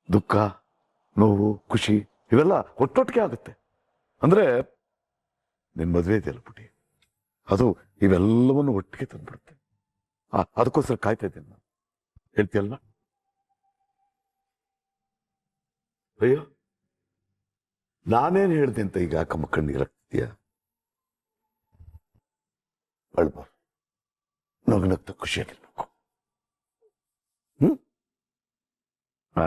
ದುಃಖ, ನೋವು, ಖುಷಿ ಇವೆಲ್ಲ ಒಟ್ಟೊಟ್ಟಿಗೆ ಆಗುತ್ತೆ. ಅಂದ್ರೆ ನಿನ್ನ ಮದುವೆ ಇದೆಯಲ್ಲ ಪುಟಿ, ಅದು ಇವೆಲ್ಲವನ್ನು ಒಟ್ಟಿಗೆ ತಂದ್ಬಿಡುತ್ತೆ. ಅದಕ್ಕೋಸ್ಕರ ಕಾಯ್ತಾ ಇದ್ದೇನೆ ನಾನು. ಹೇಳ್ತೀಯಲ್ಲ? ಅಯ್ಯೋ, ನಾನೇನು ಹೇಳ್ದೆ ಅಂತ ಈಗ ಕಮ್ಮ ಕಣ್ಣೀರಾಗ್ತೀಯ? ಅಳ್ಬಾರ್ದು, ನಗ್ನಗ್ತ ಖುಷಿಯಾಗಿರ್ಬೇಕು. ಆ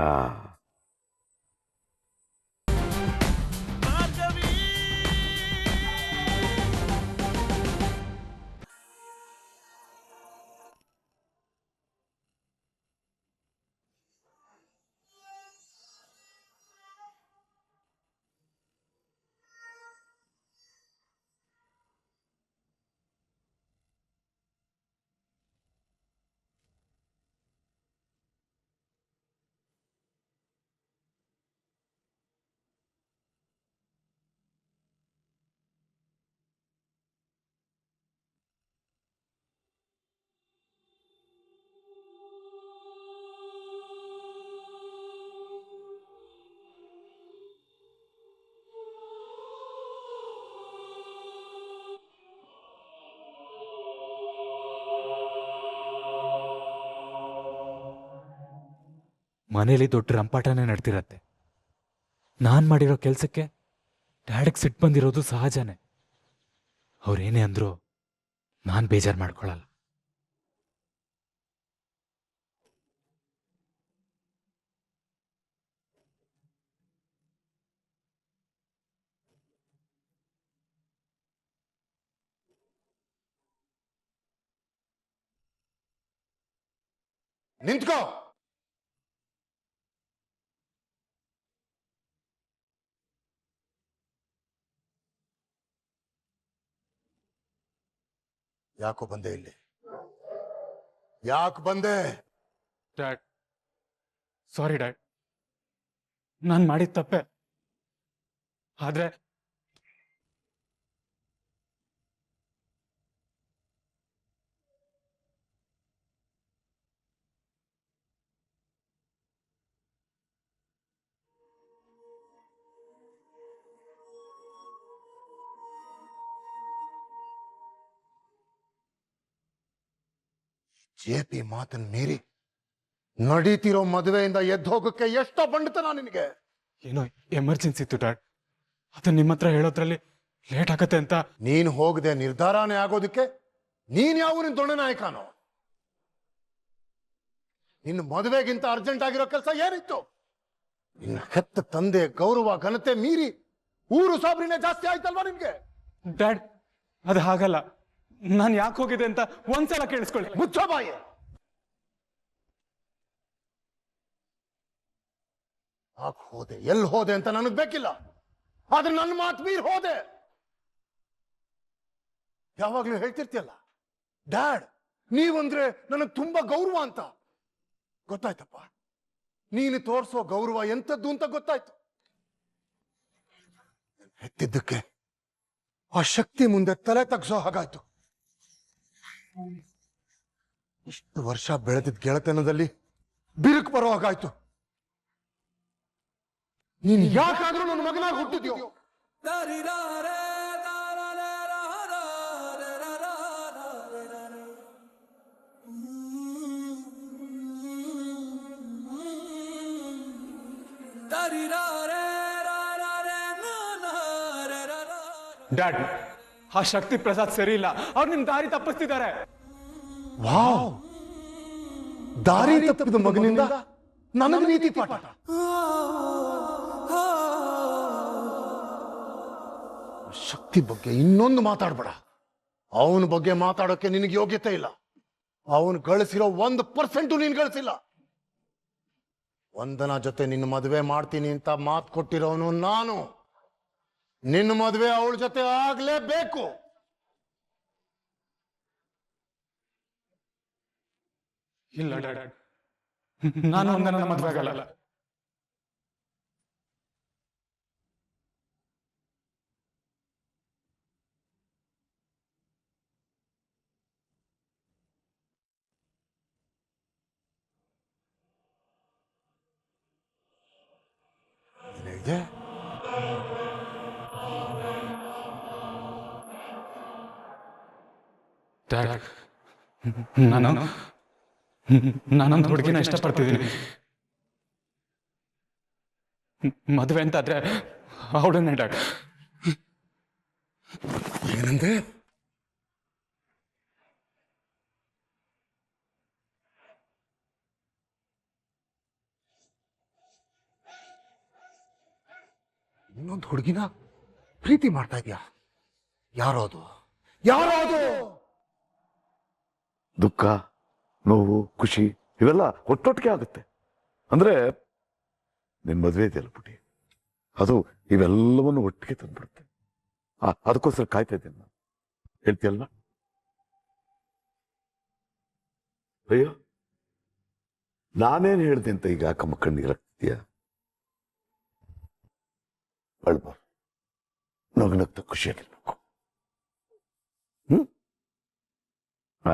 ಮನೇಲಿ ದೊಡ್ಡ ರಂಪಾಟನೇ ನಡ್ತಿರತ್ತೆ. ನಾನ್ ಮಾಡಿರೋ ಕೆಲ್ಸಕ್ಕೆ ಡ್ಯಾಡಿಗೆ ಸಿಟ್ಟು ಬಂದಿರೋದು ಸಹಜನೇ. ಅವ್ರೇನೇ ಅಂದ್ರು ನಾನ್ ಬೇಜಾರು ಮಾಡ್ಕೊಳಲ್ಲ. ನಿಂತ್ಕೋ. ಯಾಕೋ ಬಂದೆ ಇಲ್ಲಿ? ಯಾಕೆ ಬಂದೆ? ಡ್ಯಾಡ್, ಸಾರಿ ಡ್ಯಾಡ್, ನಾನ್ ಮಾಡಿದ ತಪ್ಪೆ. ಆದ್ರೆ ಜೆಪಿ ಮಾತನ್ ಮೀರಿ ನಡೀತಿರೋ ಮದುವೆಯಿಂದ ಎದ್ದು ಹೋಗಕ್ಕೆ ಎಷ್ಟೋ ಬಂಡತನ ನಿನಗೆ. ಏನೋ ಎಮರ್ಜೆನ್ಸಿ ಇತ್ತು ಡ್ಯಾಡ್, ಅದನ್ನ ನಿಮ್ಮ ಹತ್ರ ಹೇಳೋದ್ರಲ್ಲಿ ಲೇಟ್ ಆಗತ್ತೆ ಅಂತ. ನೀನ್ ಹೋಗದೆ ನಿರ್ಧಾರನೇ ಆಗೋದಕ್ಕೆ ನೀನ್ ಯಾವ ನಿನ್ ದೊಣ್ಣೆ ನಾಯಕನೋ? ನಿನ್ನ ಮದುವೆಗಿಂತ ಅರ್ಜೆಂಟ್ ಆಗಿರೋ ಕೆಲಸ ಏನಿತ್ತು? ನಿನ್ನ ಹೆತ್ತ ತಂದೆ ಗೌರವ ಘನತೆ ಮೀರಿ ಊರು ಸಾಬ್ರಿನೇ ಜಾಸ್ತಿ ಆಯ್ತಲ್ವಾ ನಿನ್ಗೆ? ಡ್ಯಾಡ್, ಅದು ಹಾಗಲ್ಲ. ನಾನು ಯಾಕೆ ಹೋಗಿದೆ ಅಂತ ಒಂದ್ಸಲ ಕೇಳಿಸ್ಕೊಳ್ಳಿ. ಮುಚ್ಚೋ ಬಾಯಿ. ಯಾಕೆ ಹೋದೆ, ಎಲ್ಲಿ ಹೋದೆ ಅಂತ ನನಗ್ ಬೇಕಿಲ್ಲ. ಆದ್ರೆ ನನ್ನ ಮಾತು ಮೀರಿ ಹೋದೆ. ಯಾವಾಗ್ಲೂ ಹೇಳ್ತಿರ್ತೀಯಲ್ಲ, ಡ್ಯಾಡ್ ನೀವಂದ್ರೆ ನನಗ್ ತುಂಬಾ ಗೌರವ ಅಂತ. ಗೊತ್ತಾಯ್ತಪ್ಪ, ನೀನು ತೋರ್ಸೋ ಗೌರವ ಎಂತದ್ದು ಅಂತ ಗೊತ್ತಾಯ್ತು. ಹೆತ್ತಿದ್ದಕ್ಕೆ ಆ ಶಕ್ತಿ ಮುಂದೆ ತಲೆ ತಗ್ಸೋ ಹಾಗಾಯ್ತು. ಇಷ್ಟು ವರ್ಷ ಬೆಳೆದಿದ್ದ ಗೆಳೆತನದಲ್ಲಿ ಬಿರುಕು ಬರೋ ಹಾಗಾಯ್ತು. ನೀನು ಯಾಕಾದ್ರೂ ನನ್ನ ಮಗನಾಗಿ ಹುಟ್ಟಿದ್ಯೋ? ಡ್ಯಾಡ್, ಆ ಶಕ್ತಿ ಪ್ರಸಾದ್ ಸರಿ ಇಲ್ಲ. ಅವ್ರು ನಿಮ್ ದಾರಿ ತಪ್ಪಿಸ್ತಿದ್ದಾರೆ. ವಾವ್, ದಾರಿ ತಪ್ಪಿದ ಮಗನಿಂದ ನನಗೆ ನೀತಿ ಪಾಠ. ಶಕ್ತಿ ಬಗ್ಗೆ ಇನ್ನೊಂದು ಮಾತಾಡ್ಬೇಡ. ಅವನ ಬಗ್ಗೆ ಮಾತಾಡೋಕೆ ನಿನಗೆ ಯೋಗ್ಯತೆ ಇಲ್ಲ. ಅವನು ಗಳಿಸಿರೋ 1% ನೀನು ಗಳಿಸಿಲ್ಲ. ವಂದನಾ ಜೊತೆ ನಿನ್ನ ಮದುವೆ ಮಾಡ್ತೀನಿ ಅಂತ ಮಾತು ಕೊಟ್ಟಿರೋನು ನಾನು. ನಿನ್ನ ಮದುವೆ ಅವಳ ಜೊತೆ ಆಗ್ಲೇಬೇಕು. ಇಲ್ಲ ಡ್ಯಾಡ್, ನಾನು ವಂದನ ಮದುವೆ ಆಗಲ್ಲ. ಇದೆ? ಡ್ಯಾಡ್, ನಾನೊಂದು ಹುಡುಗಿನ ಇಷ್ಟಪಡ್ತಿದ್ದೀನಿ. ಮದುವೆ ಅಂತಾದ್ರೆ ಅವಳನ್ನೇ ಡ್ಯಾಡ್. ಏನಂದ್ರೆ? ಇನ್ನೊಂದು ಹುಡುಗಿನ ಪ್ರೀತಿ ಮಾಡ್ತಾ ಇದ್ಯಾ? ಯಾರೋದು? ಯಾರೋದು? ದುಃಖ, ನೋವು, ಖುಷಿ ಇವೆಲ್ಲ ಒಟ್ಟೊಟ್ಟಿಗೆ ಆಗುತ್ತೆ. ಅಂದ್ರೆ ನಿನ್ ಮದುವೆ ಇದೆಯಲ್ಲ ಪುಟಿ, ಅದು ಇವೆಲ್ಲವನ್ನು ಒಟ್ಟಿಗೆ ತಂದ್ಬಿಡುತ್ತೆ. ಅದಕ್ಕೋಸ್ಕರ ಕಾಯ್ತಾ ಇದ್ದೇನೆ ನಾನು. ಹೇಳ್ತೀಯಲ್ಲ? ಅಯ್ಯೋ, ನಾನೇನ್ ಹೇಳ್ದೆ ಅಂತ ಈಗ ಯಾಕಮ್ಮ ಕಣ್ಣೀರಾಗ್ತೀಯ? ಅಳ್ಬ, ನಗನಗ್ತ ಖುಷಿಯಾಗಿರ್ಬೇಕು. ಆ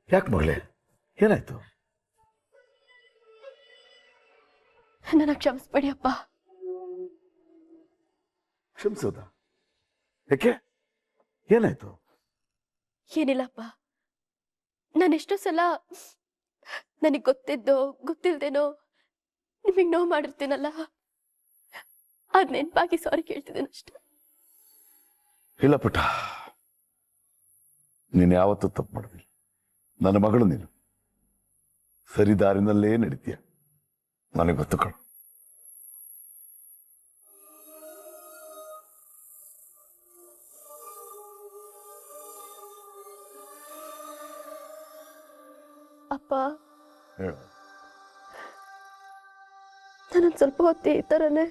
ಯಾಕೆ ಮಗಳೇ, ಏನಾಯ್ತು? ನನ್ನ ಕ್ಷಮಿಸ್ಬೇಡಿ ಅಪ್ಪ. ಕ್ಷಮಿಸೋದ? ಯಾಕೆ, ಏನಾಯ್ತು? ಏನಿಲ್ಲಪ್ಪ, ನಾನೆಷ್ಟೋ ಸಲ ನನಗೆ ಗೊತ್ತಿದ್ದೋ ಗೊತ್ತಿಲ್ದೇನೋ ನಿಮಗೆ ನೋವು ಮಾಡಿರ್ತೀನಲ್ಲ, ಅದ್ ನೆನಪಾಗಿ ಸಾರಿ ಕೇಳ್ತಿದ್ದೇನೆ ಅಷ್ಟೆ. ಇಲ್ಲ ಪುಟ್ಟ, ನೀನು ಯಾವತ್ತೂ ತಪ್ಪು ಮಾಡೋದಿಲ್ಲ. ನನ್ನ ಮಗಳು ನೀನು, ಸರಿ ದಾರಿನಲ್ಲೇ ನಡೀತೀಯ, ನನಗೆ ಗೊತ್ತು ಕಣು. ಅಪ್ಪ, ಹೇಳು. ನಾನೊಂದು ಸ್ವಲ್ಪ ಹೊತ್ತು ಈ ಥರನೇ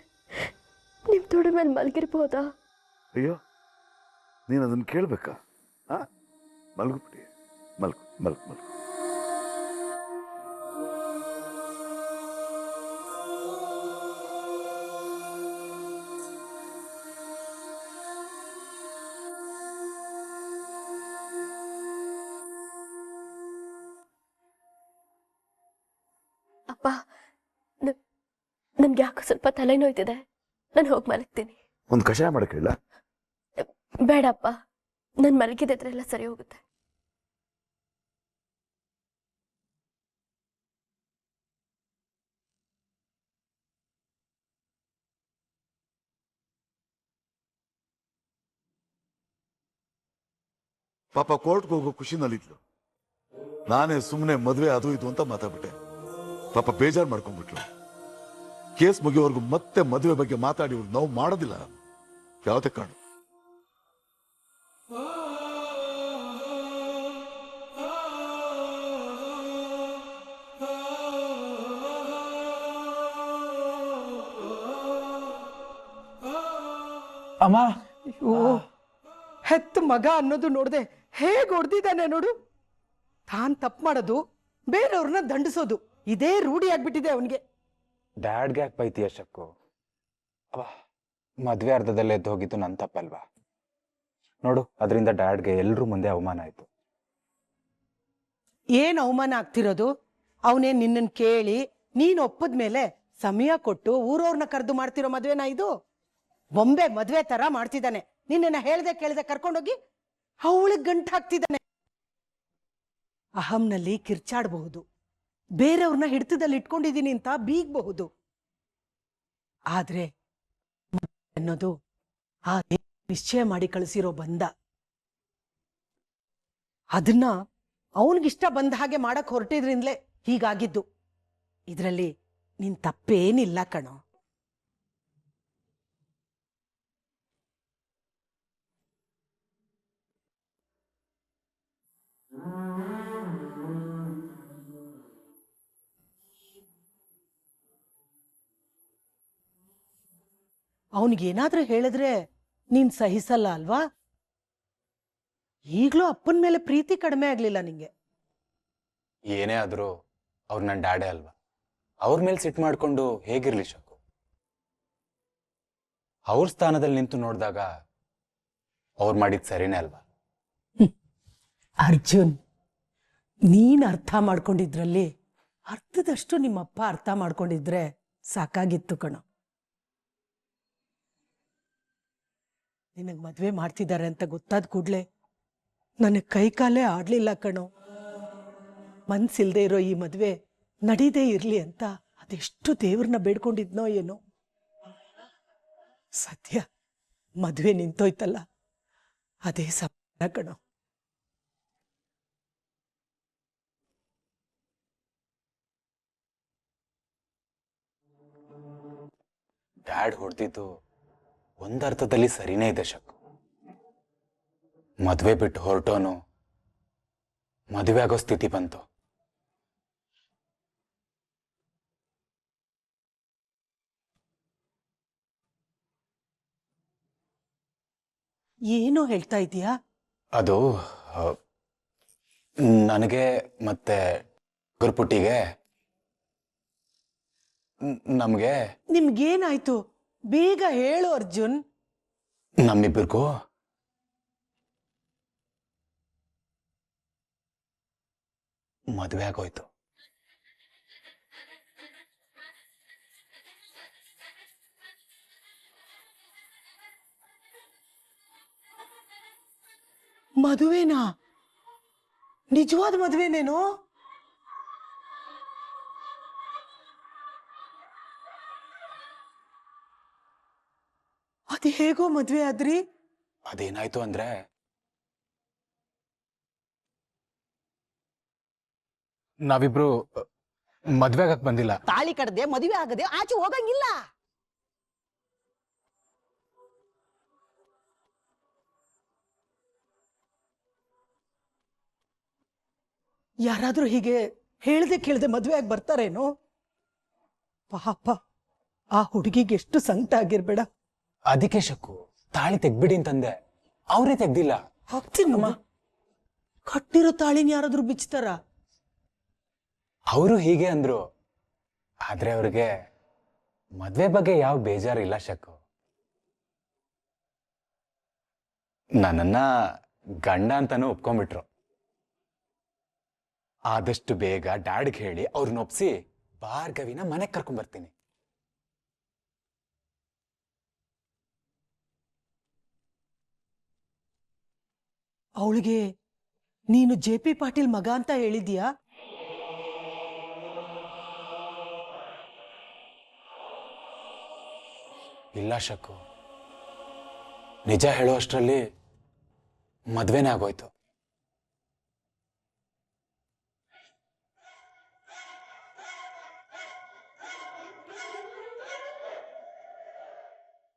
ನಿಮ್ಮ ತೊಡೆ ಮೇಲೆ ಮಲಗಿರ್ಬೋದಾ? ಅಯ್ಯೋ, ನೀನು ಅದನ್ನು ಕೇಳಬೇಕಾ? ಮಲ್ಗು ಪುಟಿ, ಮಲ್ಗು ಮಲ್ಗು ಮಲ್ಗು. ಅಪ್ಪ, ನನ್ಗೆ ಯಾಕೋ ಸ್ವಲ್ಪ ತಲೆನೋಯ್ತಿದೆ, ನಾನು ಹೋಗಿ ಮಲಗ್ತೀನಿ. ಒಂದು ಕಷಾಯ ಮಾಡಕ್ಕೆ ಹೇಳ? ಬೇಡಪ್ಪ, ನಾನು ಮಲಗಿದ್ರೆ ಎಲ್ಲ ಸರಿ ಹೋಗುತ್ತೆ. ಪಾಪ ಕೋರ್ಟ್ಗೆ ಹೋಗೋ ಖುಷಿನಲ್ಲಿದ್ಲು, ನಾನೇ ಸುಮ್ಮನೆ ಮದುವೆ ಅದು ಇದು ಅಂತ ಮಾತಾಡ್ಬಿಟ್ಟೆ. ಪಾಪ ಬೇಜಾರು ಮಾಡ್ಕೊಂಡ್ಬಿಟ್ಲು. ಕೇಸ್ ಮುಗಿಯೋವರೆಗೂ ಮತ್ತೆ ಮದುವೆ ಬಗ್ಗೆ ಮಾತಾಡಿ ನಾವು ಮಾಡೋದಿಲ್ಲ ಯಾವುದೇ ಕಾರಣ. ಅಮ್ಮ, ಅಯ್ಯೋ, ಹೆತ್ತ ಮಗ ಅನ್ನೋದು ನೋಡ್ದೆ ಹೇಗ್ ಹೊಡ್ದಿದ್ದಾನೆ ನೋಡು. ತಾನ್ ತಪ್ಪು ಮಾಡೋದು, ಬೇರೆಯವ್ರನ್ನ ದಂಡಿಸೋದು, ಇದೇ ರೂಢಿ ಆಗ್ಬಿಟ್ಟಿದೆ ಅವನಿಗೆ. ಡ್ಯಾಡ್ಗೆ ಯಾಕೆ ಬೈತೀಯ ಶಕ್ಕು? ಅವ ಮದ್ವೆ ಅರ್ಧದಲ್ಲೇ ಎದ್ದು ಹೋಗಿದ್ದು ನನ್ನ ತಪ್ಪಲ್ವಾ? ನೋಡು, ಅದರಿಂದ ಡ್ಯಾಡ್ಗೆ ಎಲ್ರೂ ಮುಂದೆ ಅವಮಾನ ಆಯ್ತು. ಏನ್ ಅವಮಾನ ಆಗ್ತಿರೋದು? ಅವನೇ ನಿನ್ನನ್ ಕೇಳಿ ನೀನ್ ಒಪ್ಪದ್ಮೇಲೆ ಸಮಯ ಕೊಟ್ಟು ಊರವ್ರನ್ನ ಕರೆದು ಮಾಡ್ತಿರೋ ಮದ್ವೆನಾ ಇದು? ಬೊಂಬೆ ಮದ್ವೆ ತರ ಮಾಡ್ತಿದ್ದಾನೆ. ನಿನ್ನ ಹೇಳ್ದೆ ಕೇಳ್ದೆ ಕರ್ಕೊಂಡೋಗಿ ಅವಳಿಗೆ ಗಂಟು ಹಾಕ್ತಿದ್ದಾನೆ. ಅಹಂನಲ್ಲಿ ಕಿರ್ಚಾಡಬಹುದು, ಬೇರೆಯವ್ರನ್ನ ಹಿಡಿತದಲ್ಲಿ ಇಟ್ಕೊಂಡಿದೀನಿ ಅಂತ ಬೀಗಬಹುದು. ಆದ್ರೆ ಅನ್ನೋದು ಆ ನಿಶ್ಚಯ ಮಾಡಿ ಕಳಿಸಿರೋ ಬಂಧ. ಅದನ್ನ ಅವನಿಗಿಷ್ಟ ಬಂದ ಹಾಗೆ ಮಾಡಕ್ ಹೊರಟಿದ್ರಿಂದಲೇ ಹೀಗಾಗಿದ್ದು. ಇದರಲ್ಲಿ ನಿನ್ ತಪ್ಪೇನಿಲ್ಲ ಕಣೋ. ಅವನಿಗೇನಾದ್ರೂ ಹೇಳಿದ್ರೆ ನೀನ್ ಸಹಿಸಲ್ಲ ಅಲ್ವಾ? ಈಗ್ಲೂ ಅಪ್ಪನ ಮೇಲೆ ಪ್ರೀತಿ ಕಡಿಮೆ ಆಗ್ಲಿಲ್ಲ ನಿಂಗೆ. ಏನೇ ಆದ್ರೂ ಅವ್ರು ನನ್ನ ಡ್ಯಾಡೇ ಅಲ್ವಾ? ಅವ್ರ ಮೇಲೆ ಸಿಟ್ಟು ಮಾಡ್ಕೊಂಡು ಹೇಗಿರ್ಲಿ ಶಕ್ಕು? ಅವ್ರ ಸ್ಥಾನದಲ್ಲಿ ನಿಂತು ನೋಡಿದಾಗ ಅವ್ರು ಮಾಡಿದ್ ಸರಿನೇ ಅಲ್ವಾ? ಅರ್ಜುನ್, ನೀನ್ ಅರ್ಥ ಮಾಡ್ಕೊಂಡಿದ್ರಲ್ಲಿ ಅರ್ಥದಷ್ಟು ನಿಮ್ಮಪ್ಪ ಅರ್ಥ ಮಾಡ್ಕೊಂಡಿದ್ರೆ ಸಾಕಾಗಿತ್ತು ಕಣೋ. ನಿನಗ್ ಮದ್ವೆ ಮಾಡ್ತಿದ್ದಾರೆ ಅಂತ ಗೊತ್ತಾದ ಕೂಡ್ಲೆ ನನಗ್ ಕೈ ಕಾಲೇ ಆಡ್ಲಿಲ್ಲ ಕಣೋ. ಮನ್ಸಿಲ್ದೆ ಇರೋ ಈ ಮದ್ವೆ ನಡೀದೇ ಇರ್ಲಿ ಅಂತ ಅದೆಷ್ಟು ದೇವ್ರನ್ನ ಬೇಡ್ಕೊಂಡಿದ್ನೋ ಏನೋ. ಸದ್ಯ ಮದ್ವೆ ನಿಂತೋಯ್ತಲ್ಲ, ಅದೇ ಸಮಾಧಾನ ಕಣೋ. ಡ್ಯಾಡ್ ಹೊಡೆದಿದ್ದು ಒಂದರ್ಥದಲ್ಲಿ ಸರಿನೇ ಇದೆ ಶಕ್ಕು. ಮದ್ವೆ ಬಿಟ್ಟು ಹೊರಟೋನು ಮದುವೆ ಆಗೋ ಸ್ಥಿತಿ ಬಂತು. ಏನೋ ಹೇಳ್ತಾ ಇದೀಯಾ? ಅದು ನನಗೆ ಮತ್ತೆ ಗುರುಪುಟ್ಟಿಗೆ ನಮ್ಗೆ ನಿಮ್ಗೇನಾಯ್ತು? ಬೇಗ ಹೇಳು ಅರ್ಜುನ್. ನಮ್ಮಿಬ್ಬರಿಗೂ ಮದುವೆ ಆಗೋಯ್ತು. ಮದುವೆನಾ? ನಿಜವಾದ ಮದುವೆನೇನೋ? ಅದು ಹೇಗೋ ಮದ್ವೆ ಆದ್ರಿ? ಅದೇನಾಯ್ತು ಅಂದ್ರೆ ನಾವಿಬ್ರು ಮದ್ವೆ ಆಗಕ್ ಬಂದಿಲ್ಲ. ತಾಳಿ ಕಡದೆ ಮದುವೆ ಆಗದೆ ಆಚೆ ಹೋಗಂಗಿಲ್ಲ. ಯಾರಾದ್ರೂ ಹೀಗೆ ಹೇಳ್ದೆ ಕೇಳ್ದೆ ಮದ್ವೆ ಆಗಿ ಬರ್ತಾರೇನೋ? ಪಾಪ ಆ ಹುಡುಗಿಗೆ ಎಷ್ಟು ಸಂಕಟ ಆಗಿರ್ಬೇಡ. ಅದಕ್ಕೆ ಶಕ್ಕು ತಾಳಿ ತೆಗ್ಬಿಡಿ ಅಂತಂದೆ, ಅವ್ರೇ ತೆಗ್ದಿಲ್ಲ. ಹಾಕ್ತೀನಮ್ಮ. ಕಟ್ಟಿರೋ ತಾಳಿನ ಯಾರಾದ್ರೂ ಬಿಚ್ತಾರ? ಅವರು ಹೀಗೆ ಅಂದ್ರು, ಆದ್ರೆ ಅವ್ರಿಗೆ ಮದ್ವೆ ಬಗ್ಗೆ ಯಾವ ಬೇಜಾರಿಲ್ಲ ಶಕ್ಕು. ನನ್ನನ್ನ ಗಂಡ ಅಂತಾನು ಒಪ್ಕೊಂಡ್ಬಿಟ್ರು. ಆದಷ್ಟು ಬೇಗ ಡ್ಯಾಡ್ಗೆ ಹೇಳಿ ಅವ್ರನ್ನ ಒಪ್ಸಿ ಭಾರ್ಗವಿನ ಮನೆಗೆ ಕರ್ಕೊಂಡ್ಬರ್ತೀನಿ. ಅವಳಿಗೆ ನೀನು JP ಪಾಟೀಲ್ ಮಗ ಅಂತ ಹೇಳಿದ್ಯಾ? ಇಲ್ಲ ಶಕ್ಕು, ನಿಜ ಹೇಳೋ ಅಷ್ಟರಲ್ಲಿ ಮದ್ವೆನೇ ಆಗೋಯ್ತು.